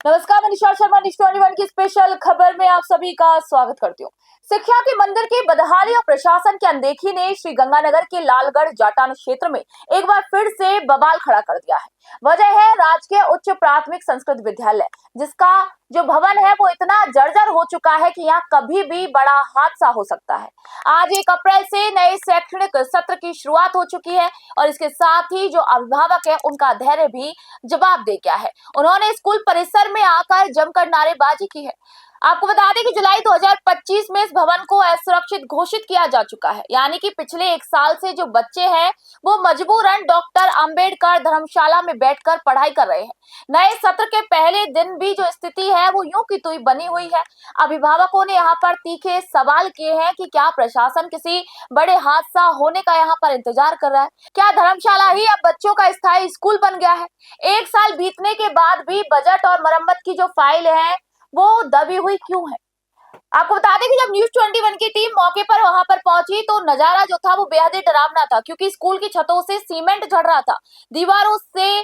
नमस्कार, मैं निशा शर्मा न्यूज़ 21 की स्पेशल खबर में आप सभी का स्वागत करती हूँ। शिक्षा के मंदिर की बदहाली और प्रशासन की अनदेखी ने श्री गंगानगर के लालगढ़ जाटान क्षेत्र में एक बार फिर से बवाल खड़ा कर दिया है। वजह है राजकीय उच्च प्राथमिक संस्कृत विद्यालय, जिसका जो भवन है वो इतना जर्जर हो चुका है कि यहाँ कभी भी बड़ा हादसा हो सकता है। आज 1 अप्रैल से नए शैक्षणिक सत्र की शुरुआत हो चुकी है और इसके साथ ही जो अभिभावक है उनका धैर्य भी जवाब दे गया है। उन्होंने स्कूल परिसर में आकर जमकर नारेबाजी की है। आपको बता दें कि जुलाई 2025 में इस भवन को असुरक्षित घोषित किया जा चुका है, यानी कि पिछले 1 साल से जो बच्चे हैं वो मजबूरन डॉक्टर अंबेडकर धर्मशाला में बैठकर पढ़ाई कर रहे हैं। नए सत्र के पहले दिन भी जो स्थिति है वो यूं की त्यों बनी हुई है। अभिभावकों ने यहाँ पर तीखे सवाल किए हैं कि क्या प्रशासन किसी बड़े हादसा होने का यहाँ पर इंतजार कर रहा है? क्या धर्मशाला ही अब बच्चों का स्थायी स्कूल बन गया है? 1 साल बीतने के बाद भी बजट और मरम्मत की जो फाइल है वो दबी हुई क्यों है? आपको बता दें कि जब न्यूज़ 21 की टीम मौके पर वहां पर पहुंची तो नजारा जो था वो बेहद ही डरावना था, क्योंकि स्कूल की छतों से सीमेंट झड़ रहा था। दीवारों से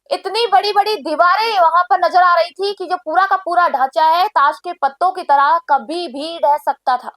इतनी बड़ी बड़ी दीवारें वहां पर नजर आ रही थी कि जो पूरा का पूरा ढांचा है ताश के पत्तों की तरह कभी भी ढह सकता था।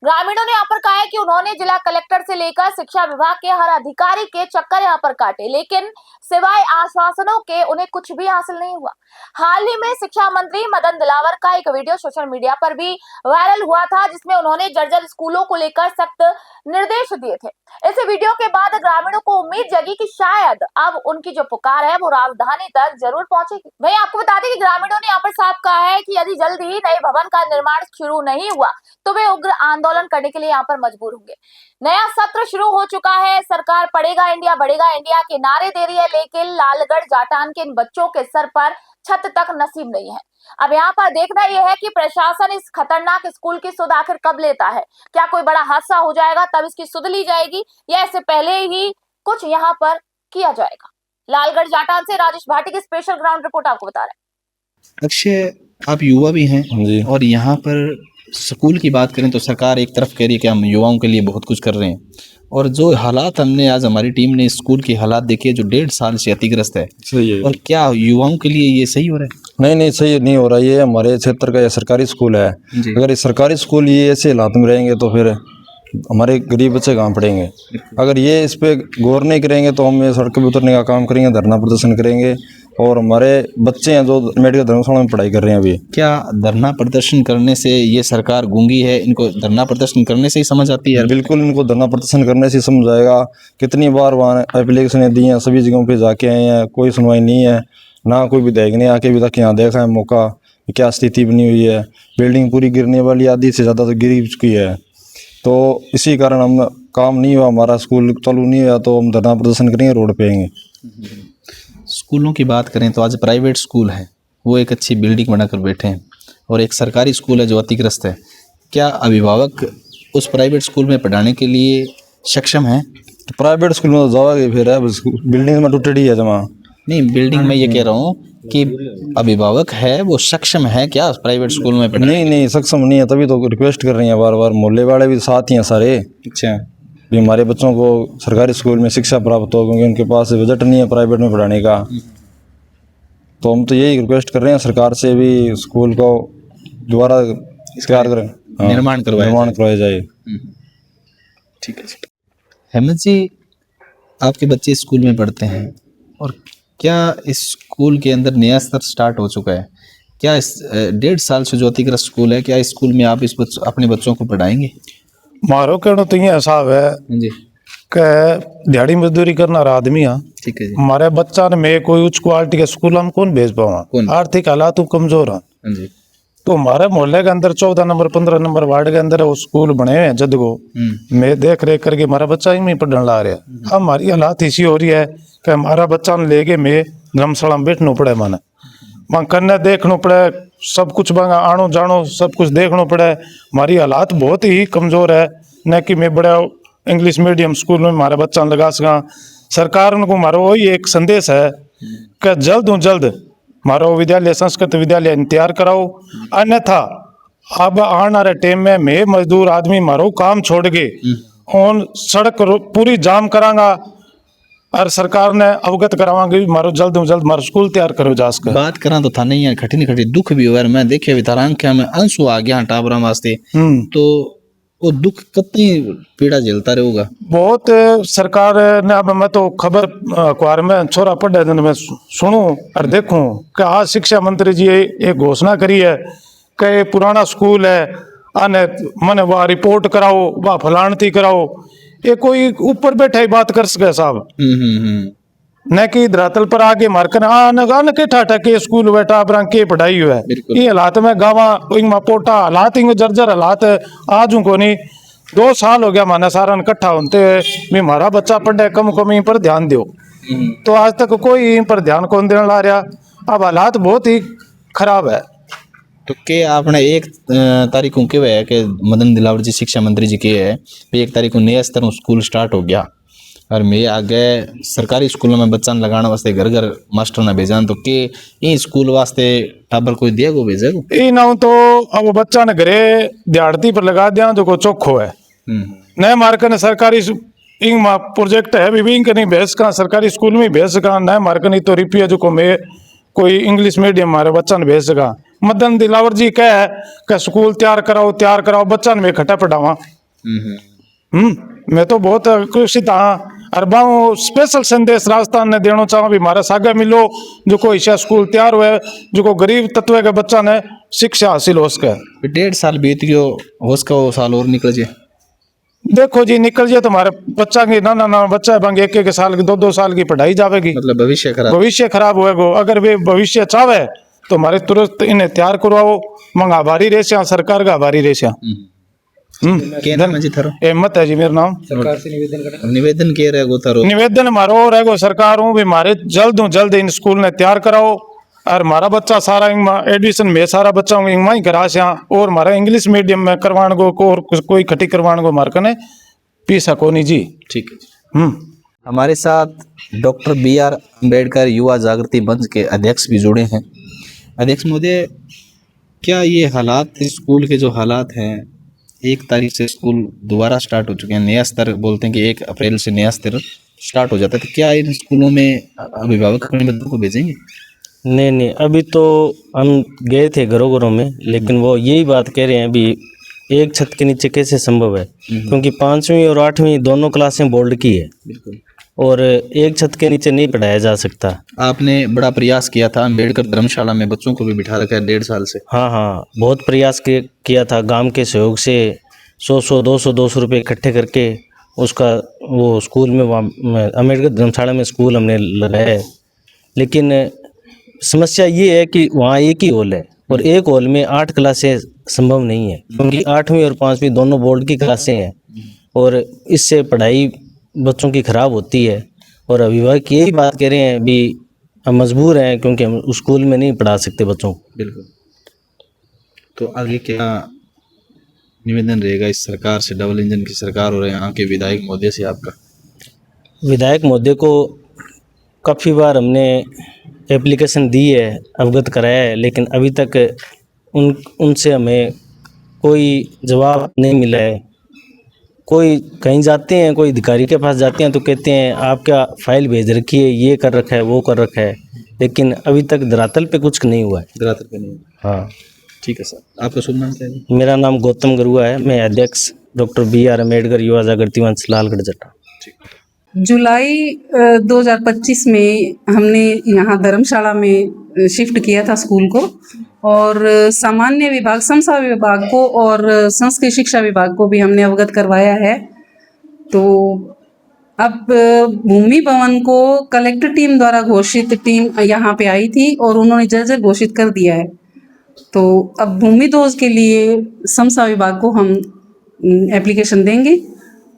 ग्रामीणों ने यहाँ पर कहा है कि उन्होंने जिला कलेक्टर से लेकर शिक्षा विभाग के हर अधिकारी के चक्कर यहाँ पर काटे, लेकिन सिवाय आश्वासनों के उन्हें कुछ भी हासिल नहीं हुआ। हाल ही में शिक्षा मंत्री मदन दिलावर का एक वीडियो सोशल मीडिया पर भी वायरल हुआ था, जिसमें उन्होंने जर्जर स्कूलों को लेकर सख्त निर्देश दिए थे। इस वीडियो के बाद ग्रामीणों को उम्मीद जगी कि शायद अब उनकी जो पुकार है वो राजधानी तक जरूर पहुंचेगी। वहीं आपको बता दें कि ग्रामीणों ने यहाँ पर साफ कहा है कि यदि जल्द ही नए भवन का निर्माण शुरू नहीं हुआ तो वे उग्र आंदोलन करने के लिए यहाँ पर मजबूर होंगे। नया सत्र शुरू हो चुका है। सरकार पढ़ेगा इंडिया के नारे दे रही है, लेकिन लालगढ़ जाटान के इन बच्चों के सर पर छत तक नसीब नहीं है। अब यहाँ पर देखना यह है कि प्रशासन इस खतरनाक स्कूल की सुध आखिर कब लेता है। क्या कोई बड़ा हादसा हो जाएगा तब इसकी सुध ली जाएगी, या इससे पहले ही कुछ यहाँ पर किया जाएगा? लालगढ़ जाटान से राजेश भाटी की स्पेशल ग्राउंड रिपोर्ट आपको बता रहे हैं। अक्षय, आप युवा भी हैं जी। और यहाँ पर स्कूल की बात करें तो सरकार एक तरफ कह रही है कि हम युवाओं के लिए बहुत कुछ कर रहे हैं, और जो हालात हमने आज हमारी टीम ने स्कूल के हालात देखे जो 1.5 साल से अतिग्रस्त है, सही है। और क्या युवाओं के लिए ये सही हो रहा है? नहीं, सही नहीं हो रहा। ये हमारे क्षेत्र का ये सरकारी स्कूल है। अगर ये सरकारी स्कूल ये ऐसे हालात में रहेंगे तो फिर हमारे गरीब बच्चे कहाँ पढ़ेंगे? अगर ये इस पे गौर नहीं करेंगे तो हम ये सड़क पे उतरने का काम करेंगे, धरना प्रदर्शन करेंगे। और हमारे बच्चे हैं जो मेडिकल धर्मशाला में पढ़ाई कर रहे हैं अभी। क्या धरना प्रदर्शन करने से ये सरकार गूंगी है? इनको धरना प्रदर्शन करने से ही समझ आती है? बिल्कुल, इनको धरना प्रदर्शन करने से समझ आएगा। कितनी बार वहाँ एप्लीकेशनें दी हैं, सभी जगहों पे जाके आए हैं, कोई सुनवाई नहीं है। ना कोई विधायक ने आके अभी तक यहाँ देखा है मौका क्या स्थिति बनी हुई है। बिल्डिंग पूरी गिरने वाली, आधी से ज़्यादा तो गिर चुकी है। तो इसी कारण हम काम नहीं हुआ, हमारा स्कूल चालू नहीं हुआ तो हम धरना प्रदर्शन करेंगे, रोड पे आएंगे। स्कूलों की बात करें तो आज प्राइवेट स्कूल है वो एक अच्छी बिल्डिंग बनाकर बैठे हैं, और एक सरकारी स्कूल है जो अतिग्रस्त है। क्या अभिभावक उस प्राइवेट स्कूल में पढ़ाने के लिए सक्षम हैं? प्राइवेट स्कूल में तो जाओगे फिर है, बिल्डिंग में टूटड़ी है जमा। नहीं, बिल्डिंग में ये कह रहा हूँ कि अभिभावक है वो सक्षम है क्या प्राइवेट स्कूल में पढ़ाने? नहीं, सक्षम नहीं है, तभी तो रिक्वेस्ट कर रही हैं बार बार। मोहल्ले वाले भी साथ ही हैं सारे। अच्छा, भी हमारे बच्चों को सरकारी स्कूल में शिक्षा प्राप्त हो, क्योंकि उनके पास बजट नहीं है प्राइवेट में पढ़ाने का। तो हम तो यही रिक्वेस्ट कर रहे हैं सरकार से भी स्कूल को दोबारा तैयार करें, निर्माण करवाया जाए। ठीक है। हेमंत जी, आपके बच्चे स्कूल में पढ़ते हैं, और क्या इस स्कूल के अंदर नया स्तर स्टार्ट हो चुका है? क्या इस 1.5 साल से जो अतिग्रस्त स्कूल है, क्या इस स्कूल में आप अपने बच्चों को पढ़ाएंगे? मारो कहना तो ये हिसाब है जी, कि दिहाड़ी मजदूरी करना रहा आदमी। हाँ, ठीक है जी। हमारे बच्चा ने मैं कोई उच्च क्वालिटी के स्कूल हम कौन भेज पाऊँ? आर्थिक हालात कमजोर है। जी, तो हमारे मोहल्ले के अंदर 14 नंबर 15 नंबर वार्ड के अंदर वो स्कूल बने हुए हैं जदगो। मैं देख रेख करके हमारा बच्चा ही में पढ़ने ला रहा है। अब हमारी हालात ऐसी हो रही है कि हमारा बच्चा ने लेके मैं धर्मशाला में बैठना पड़े, माने वहाँ कन्या देखना पड़े, सब कुछ वहाँ आनो जानो सब कुछ देखना पड़े। हमारी हालात बहुत ही कमजोर है। न कि मैं बड़ा इंग्लिश मीडियम स्कूल में हमारे बच्चा लगा सका। सरकार को हमारा वही एक संदेश है कि जल्द से जल्द हमारा विद्यालय संस्कृत विद्यालय तैयार कराओ, अन्यथा अब आने वाले टाइम में मैं मजदूर आदमी मारो काम छोड़ के और सड़क पूरी जाम करांगा। और सरकार ने अवगत करावांगे भी मारो जल्द में जल्द मारो स्कूल तैयार करो जा सके। बात करा तो था नहीं यार, खटी खटी दुख भी हुआ। मैं देखे भी तारा आंखें में आंसू आ गया टाबरा वास्ते। तो वो दुख कितनी पीड़ा झेलता रहेगा। बहुत सरकार ने, अब मैं तो खबर अखबार में छोरा पढ़े दिन में सुनूं और देखूं कि आज शिक्षा मंत्री जी एक घोषणा करी है कि पुराना स्कूल है आने मैंने वह रिपोर्ट कराओ, वह फलानती कराओ। ये कोई ऊपर बैठा ही बात कर सके साहब, न कि धरातल पर आगे मारकर आन के ठाठा के स्कूल बैठा अपना के पढ़ाई हुआ है। ये हालात में गावा पोटा हालात ही जर्जर हालात आज को नहीं 2 साल हो गया माना सारा इकट्ठा होते भी हमारा बच्चा पढ़े कम कमी पर ध्यान दो, तो आज तक कोई इन पर ध्यान कौन देने ला रहा। अब हालात बहुत ही खराब है। तो के आपने 1 तारीख को के है कि मदन दिलावर जी शिक्षा मंत्री जी के है 1 तारीख को नया स्तर स्कूल स्टार्ट हो गया और मैं आगे सरकारी स्कूलों में बच्चा लगाने वास्ते घर घर मास्टर ने भेजा, तो के ये स्कूल वास्ते टाबर कोई देगो भेजेगो ये ना तो अब बच्चा ने घरे दिहाड़ी पर लगा दिया जो को चौखो है। नए मार्कर ने सरकारी इंग प्रोजेक्ट है भी इंग नहीं भेज का सरकारी स्कूल में भेज सका, नए मार्कर नहीं तो रिपिया जो को मैं कोई इंग्लिश मीडियम हमारे बच्चा ने भेज सका। मदन दिलावर जी कह कि स्कूल तैयार कराओ बच्चा ने मैं खट्टा पढ़ावा। मैं तो बहुत खुशी था और बाऊ स्पेशल संदेश राजस्थान ने देना चाहूँ भी हमारा सागा मिलो जो को ईशा स्कूल तैयार हुए जो को गरीब तत्व के बच्चा ने शिक्षा हासिल हो सके। 1.5 साल बीत गयो हो सका वो साल और निकल जाए। देखो जी निकल जाए तो हमारे बच्चा की ना बच्चा बंग 1 साल की 2 साल की पढ़ाई जाएगी, मतलब भविष्य खराब होएगा। अगर वे भविष्य चाहे तो हमारे तुरंत इन्हें तैयार करवाओ, मंग आभारी रेसिया सरकार का आभारी रेसिया। हिम्मत है जी मेरा नाम। सरकार से निवेदन किया रहेगो थारो? निवेदन हमारो रहेगो सरकार हूँ भी हमारे जल्द इन स्कूल ने तैयार कराओ और हमारा बच्चा सारा एडमिशन में सारा बच्चा इंगमा ही करा से और हमारा इंग्लिश मीडियम में करवाने को और कोई खटी करवाने को मार्क ने पी सको नहीं जी। ठीक है। हमारे साथ डॉक्टर BR अम्बेडकर युवा जागृति मंच के अध्यक्ष भी जुड़े हैं। अध्यक्ष महोदय, क्या ये हालात स्कूल के जो हालात हैं 1 तारीख से स्कूल दोबारा स्टार्ट हो चुके हैं, नया स्तर बोलते हैं कि 1 अप्रैल से नया स्तर स्टार्ट हो जाता है, तो क्या इन स्कूलों में अभिभावक अपने बच्चों को भेजेंगे? नहीं अभी तो हम गए थे घरों में, लेकिन वो यही बात कह रहे हैं अभी एक छत के नीचे कैसे संभव है, क्योंकि 5वीं और 8वीं दोनों क्लासें बोर्ड की है। बिल्कुल। और एक छत के नीचे नहीं पढ़ाया जा सकता। आपने बड़ा प्रयास किया था, अम्बेडकर धर्मशाला में बच्चों को भी बिठा रखा है 1.5 साल से। हाँ बहुत प्रयास किया था। गांव के सहयोग से 100 200 रुपये इकट्ठे करके उसका वो स्कूल में वहाँ अम्बेडकर धर्मशाला में स्कूल हमने लगाया है। लेकिन समस्या ये है कि वहाँ एक ही हॉल है और एक हॉल में 8 क्लासें संभव नहीं है, क्योंकि 8वीं और 5वीं दोनों बोर्ड की क्लासें हैं और इससे पढ़ाई बच्चों की खराब होती है। और अभिभावक यही बात कह रहे हैं भी हम मजबूर हैं क्योंकि हम उस स्कूल में नहीं पढ़ा सकते बच्चों को। बिल्कुल। तो आगे क्या निवेदन रहेगा इस सरकार से, डबल इंजन की सरकार हो रहे हैं, यहाँ के विधायक महोदय से आपका? विधायक महोदय को काफ़ी बार हमने एप्लीकेशन दी है, अवगत कराया है, लेकिन अभी तक उनसे हमें कोई जवाब नहीं मिला है। कोई कहीं जाते हैं, कोई अधिकारी के पास जाते हैं तो कहते हैं आपका फाइल भेज रखी है, ये कर रखा है, वो कर रखा है, लेकिन अभी तक धरातल पे कुछ नहीं हुआ है। धरातल पे नहीं हुआ। हाँ ठीक है सर, आपका शुभ नाम क्या है? मेरा नाम गौतम गरुआ है, मैं अध्यक्ष डॉक्टर BR अम्बेडकर युवा जागृति मंच लालगढ़ जटा। जुलाई 2025 में हमने यहाँ धर्मशाला में शिफ्ट किया था स्कूल को, और सामान्य विभाग, समसा विभाग को और संस्कृत शिक्षा विभाग को भी हमने अवगत करवाया है। तो अब भूमि भवन को कलेक्टर टीम द्वारा घोषित टीम यहाँ पे आई थी और उन्होंने जर्जर घोषित कर दिया है। तो अब भूमि दोष के लिए समसा विभाग को हम एप्लीकेशन देंगे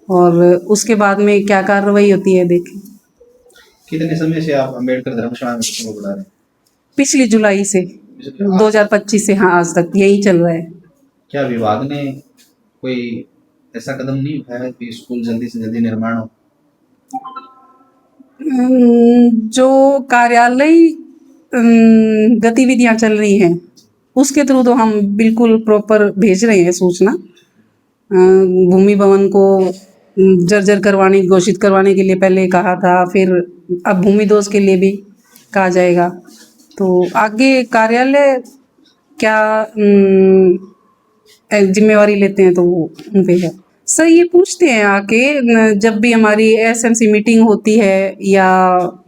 और उसके बाद में क्या कार्रवाई होती है देखें। कितने समय से आप अम्बेडकर धर्मशाला में बच्चों को पढ़ा रहे हैं? पिछली जुलाई से 2025 से हाँ आज तक यही चल रहा है। क्या विभाग ने कोई ऐसा कदम नहीं उठाया कि स्कूल जल्दी से जल्दी निर्माण हो? जो कार्यालय गतिविधियां चल रही हैं उसके थ्रू तो हम बिल्कुल प्रॉपर भेज रहे हैं सूचना। भूमि भवन को जर्जर करवाने घोषित करवाने के लिए पहले कहा था, फिर अब भूमिदोष के लिए भी कहा जाएगा। तो आगे कार्यालय क्या जिम्मेवारी लेते हैं तो वो उन पे है। सर ये पूछते हैं आके जब भी हमारी एसएमसी मीटिंग होती है या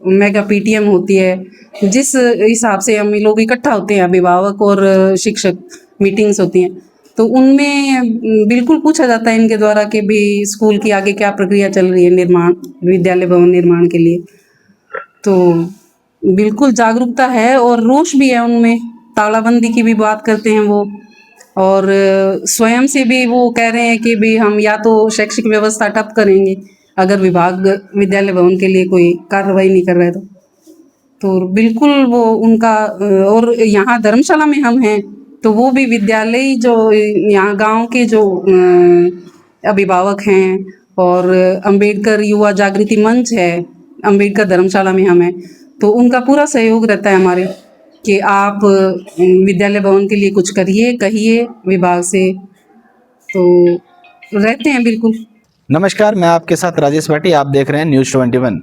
मेगा पीटीएम होती है, जिस हिसाब से हम लोग इकट्ठा होते हैं, अभिभावक और शिक्षक मीटिंग्स होती हैं, तो उनमें बिल्कुल पूछा जाता है इनके द्वारा कि भी स्कूल की आगे क्या प्रक्रिया चल रही है निर्माण, विद्यालय भवन निर्माण के लिए। तो बिल्कुल जागरूकता है और रोष भी है उनमें, तालाबंदी की भी बात करते हैं वो, और स्वयं से भी वो कह रहे हैं कि भी हम या तो शैक्षिक व्यवस्था ठप करेंगे अगर विभाग विद्यालय भवन के लिए कोई कार्रवाई नहीं कर रहा है तो बिल्कुल वो उनका। और यहाँ धर्मशाला में हम हैं तो वो भी विद्यालय जो यहाँ गांव के जो अभिभावक हैं और अंबेडकर युवा जागृति मंच है, अंबेडकर धर्मशाला में हम हैं, तो उनका पूरा सहयोग रहता है हमारे कि आप विद्यालय भवन के लिए कुछ करिए, कहिए विभाग से, तो रहते हैं बिल्कुल। नमस्कार, मैं आपके साथ राजेश भाटी, आप देख रहे हैं न्यूज़ 21।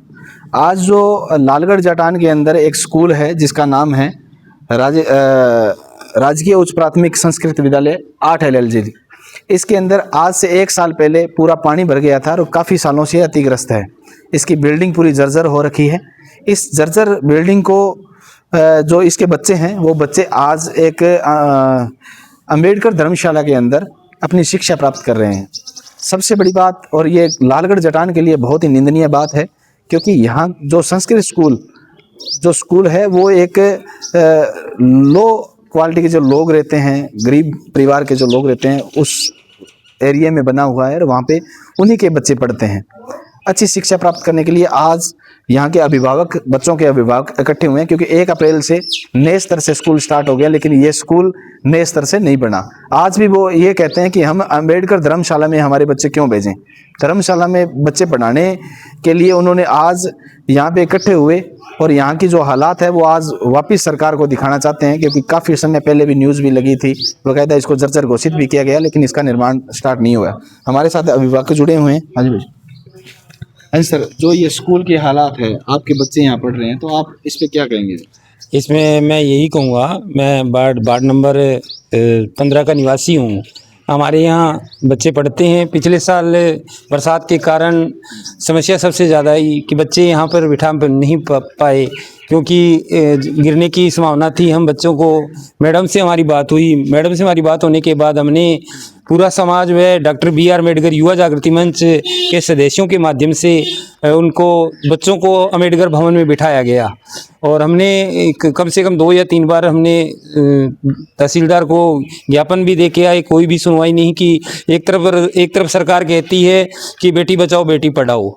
आज जो लालगढ़ जाटान के अंदर एक स्कूल है जिसका नाम है राजकीय उच्च प्राथमिक संस्कृत विद्यालय 8 LLG, इसके अंदर आज से 1 साल पहले पूरा पानी भर गया था और काफ़ी सालों से अतिग्रस्त है। इसकी बिल्डिंग पूरी जर्जर हो रखी है। इस जर्जर बिल्डिंग को जो इसके बच्चे हैं वो बच्चे आज एक अंबेडकर धर्मशाला के अंदर अपनी शिक्षा प्राप्त कर रहे हैं। सबसे बड़ी बात, और ये लालगढ़ जाटान के लिए बहुत ही निंदनीय बात है, क्योंकि यहाँ जो संस्कृत स्कूल है वो एक लो क्वालिटी के जो लोग रहते हैं, गरीब परिवार के जो लोग रहते हैं, उस एरिया में बना हुआ है और वहाँ पे उन्हीं के बच्चे पढ़ते हैं। अच्छी शिक्षा प्राप्त करने के लिए आज यहाँ के अभिभावक, बच्चों के अभिभावक इकट्ठे हुए हैं, क्योंकि 1 अप्रैल से नए स्तर से स्कूल स्टार्ट हो गया, लेकिन ये स्कूल नए स्तर से नहीं बना। आज भी वो ये कहते हैं कि हम अंबेडकर धर्मशाला में हमारे बच्चे क्यों भेजें। धर्मशाला में बच्चे पढ़ाने के लिए उन्होंने आज यहाँ पे इकट्ठे हुए और यहाँ की जो हालात है वो आज वापस सरकार को दिखाना चाहते हैं, क्योंकि काफ़ी समय पहले भी न्यूज़ भी लगी थी, बाकायदा इसको जर्जर घोषित भी किया गया, लेकिन इसका निर्माण स्टार्ट नहीं हुआ। हमारे साथ अभिभावक जुड़े हुए हैं। हाँ जी भाई। हाँ सर, जो ये स्कूल की हालात है, आपके बच्चे यहाँ पढ़ रहे हैं, तो आप इस पे क्या कहेंगे? इसमें मैं यही कहूँगा, मैं वार्ड नंबर 15 का निवासी हूँ। हमारे यहाँ बच्चे पढ़ते हैं। पिछले साल बरसात के कारण समस्या सबसे ज़्यादा आई कि बच्चे यहाँ पर बिठा नहीं पाए, क्योंकि गिरने की संभावना थी। हम बच्चों को, मैडम से हमारी बात होने के बाद हमने पूरा समाज व डॉक्टर BR अम्बेडकर युवा जागृति मंच के सदस्यों के माध्यम से उनको बच्चों को अम्बेडकर भवन में बिठाया गया और हमने कम से कम 2 या 3 बार हमने तहसीलदार को ज्ञापन भी दे के आए, कोई भी सुनवाई नहीं की। एक तरफ सरकार कहती है कि बेटी बचाओ बेटी पढ़ाओ,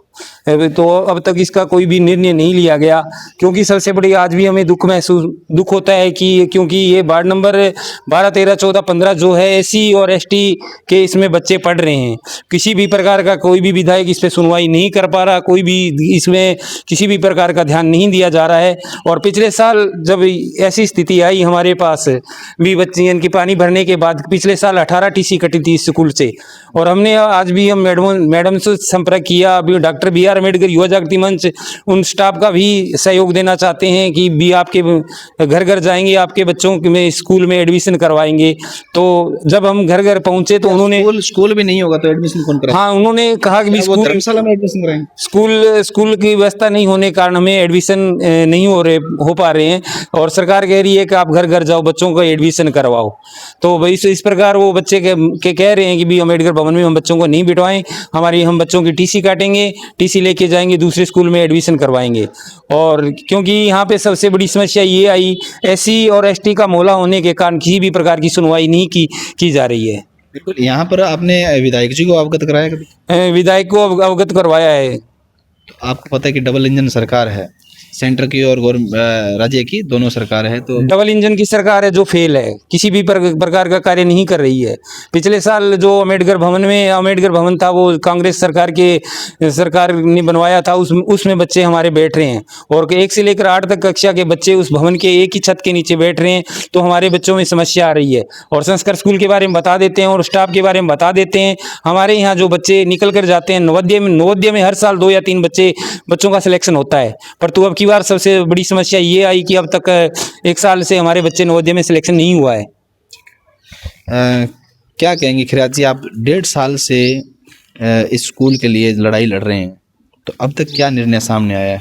तो अब तक इसका कोई भी निर्णय नहीं लिया गया। क्योंकि सबसे बड़ी आज भी हमें दुख होता है कि क्योंकि ये वार्ड नंबर 12, 13, 14, 15 जो है SC और ST के इसमें बच्चे पढ़ रहे हैं। किसी भी प्रकार का कोई भी विधायक इस पे सुनवाई नहीं कर पा रहा, कोई भी इसमें किसी भी प्रकार का ध्यान नहीं दिया जा रहा है। और पिछले साल जब ऐसी स्थिति आई हमारे पास भी, बच्चे इनके पानी भरने के बाद पिछले साल 18 TC कटी थी स्कूल से, और हमने आज भी हम मैडम से संपर्क किया। अभी डॉक्टर BR अम्बेडकर युवा जागृति मंच उन स्टाफ का भी सहयोग देना चाहते हैं कि भी आपके घर घर जाएंगे, आपके बच्चों में स्कूल में एडमिशन करवाएंगे। तो जब हम घर घर पहुंचे तो उन्होंने स्कूल भी नहीं होगा तो एडमिशन कौन कराएगा? हाँ, उन्होंने कहा कि स्कूल धर्मशाला में एडमिशन कराएंगे। स्कूल की व्यवस्था नहीं होने के कारण हमें एडमिशन नहीं हो पा रहे हैं, और सरकार कह रही है कि आप घर घर जाओ, बच्चों को एडमिशन करवाओ। तो भाई इस प्रकार वो बच्चे के कह रहे हैं कि भी अम्बेडकर भवन में हम बच्चों को नहीं बिठवाएं, हम बच्चों की TC काटेंगे, TC लेके जाएंगे दूसरे स्कूल में एडमिशन करवाएंगे। और क्योंकि यहाँ पे सबसे बड़ी समस्या ये आई, SC और ST का मोहल्ला होने के कारण किसी भी प्रकार की सुनवाई नहीं की जा रही है। बिल्कुल। यहाँ पर आपने विधायक जी को अवगत कराया कभी? विधायक को अवगत करवाया है। आपको पता है कि डबल इंजन सरकार है, सेंटर की और राज्य की दोनों सरकार है, तो डबल इंजन की सरकार है जो फेल है, किसी भी प्रकार का कार्य नहीं कर रही है। पिछले साल जो अम्बेडकर भवन था वो कांग्रेस सरकार ने बनवाया था, उसमें बच्चे हमारे बैठ रहे हैं और 1 से लेकर 8 तक कक्षा के बच्चे उस भवन के एक ही छत के नीचे बैठ रहे हैं। तो हमारे बच्चों में समस्या आ रही है। और संस्कार स्कूल के बारे में बता देते हैं और स्टाफ के बारे में बता देते हैं। हमारे यहाँ जो बच्चे निकल कर जाते हैं नवोदय में हर साल 2 या 3 बच्चों का सिलेक्शन होता है, पर तो अब की बार सबसे बड़ी समस्या ये आई कि अब तक 1 साल से हमारे बच्चे नवोदय में सिलेक्शन नहीं हुआ है। क्या कहेंगे खिरात जी, आप 1.5 साल से इस स्कूल के लिए लड़ाई लड़ रहे हैं, तो अब तक क्या निर्णय सामने आया है?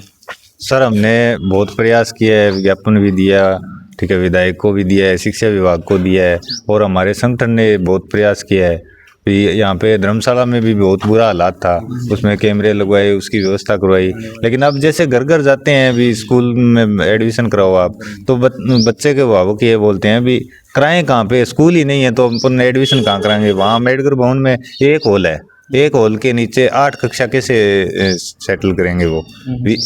सर, हमने बहुत प्रयास किया है, विज्ञापन भी दिया, ठीक है, विधायक को भी दिया है, शिक्षा विभाग को दिया है और हमारे संगठन ने बहुत प्रयास किया है। यहाँ पे धर्मशाला में भी बहुत बुरा हालात था, उसमें कैमरे लगवाए, उसकी व्यवस्था करवाई। लेकिन अब जैसे घर घर जाते हैं, अभी स्कूल में एडमिशन कराओ आप, तो बच्चे के अभिभावक ये बोलते हैं भी कराएं कहाँ पे, स्कूल ही नहीं है तो अपन एडमिशन कहाँ कराएंगे। वहाँ अम्बेडकर भवन में एक हॉल है, एक हॉल के नीचे 8 कक्षा कैसे सेटल करेंगे वो?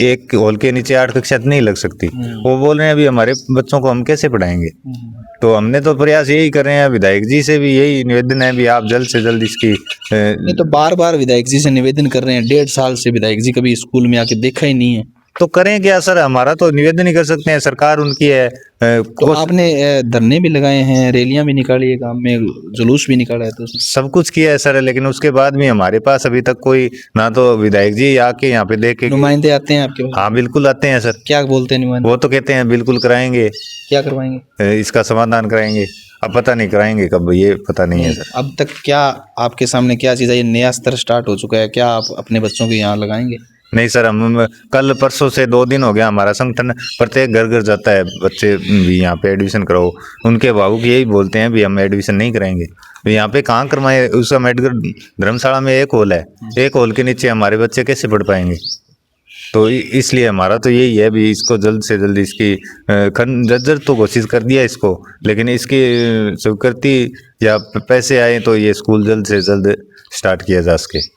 एक हॉल के नीचे 8 कक्षा नहीं लग सकती। वो बोल रहे हैं अभी हमारे बच्चों को हम कैसे पढ़ाएंगे। तो हमने तो प्रयास यही कर रहे हैं, विधायक जी से भी यही निवेदन है भी आप जल्द से जल्द इसकी नहीं तो बार बार विधायक जी से निवेदन कर रहे हैं, 1.5 साल से विधायक जी कभी स्कूल में आके देखा ही नहीं है, तो करें क्या सर? हमारा तो निवेदन ही कर सकते हैं, सरकार उनकी है। तो आपने धरने भी लगाए हैं, रैलियां भी निकाली है, गांव में जुलूस भी निकाला है, तो सब कुछ किया है सर, लेकिन उसके बाद भी हमारे पास अभी तक कोई ना तो विधायक जी आके यहाँ पे देख के नुमाइंदे आते हैं आपके पास? हाँ बिल्कुल आते हैं सर। क्या बोलते हैं नुमाइंदे? वो तो कहते हैं बिल्कुल कराएंगे। क्या करवाएंगे? इसका समाधान कराएंगे, अब पता नहीं कराएंगे कब, ये पता नहीं है सर। अब तक क्या आपके सामने क्या चीज़ है? ये नया स्तर स्टार्ट हो चुका है, क्या आप अपने बच्चों को यहाँ लगाएंगे? नहीं सर, हम कल परसों से 2 दिन हो गया, हमारा संगठन प्रत्येक घर घर जाता है, बच्चे भी यहाँ पे एडमिशन कराओ। उनके अभिभावक यही बोलते हैं भी हम एडमिशन नहीं कराएंगे। यहाँ पे कहाँ करवाएं? उस अम्बेडकर धर्मशाला में एक हॉल है, एक हॉल के नीचे हमारे बच्चे कैसे पढ़ पाएंगे? तो इसलिए हमारा तो यही है भी इसको जल्द से जल्द इसकी जर्जर तो घोषित कर दिया इसको, लेकिन इसकी स्वीकृति या पैसे आए तो ये स्कूल जल्द से जल्द स्टार्ट किया जा सके।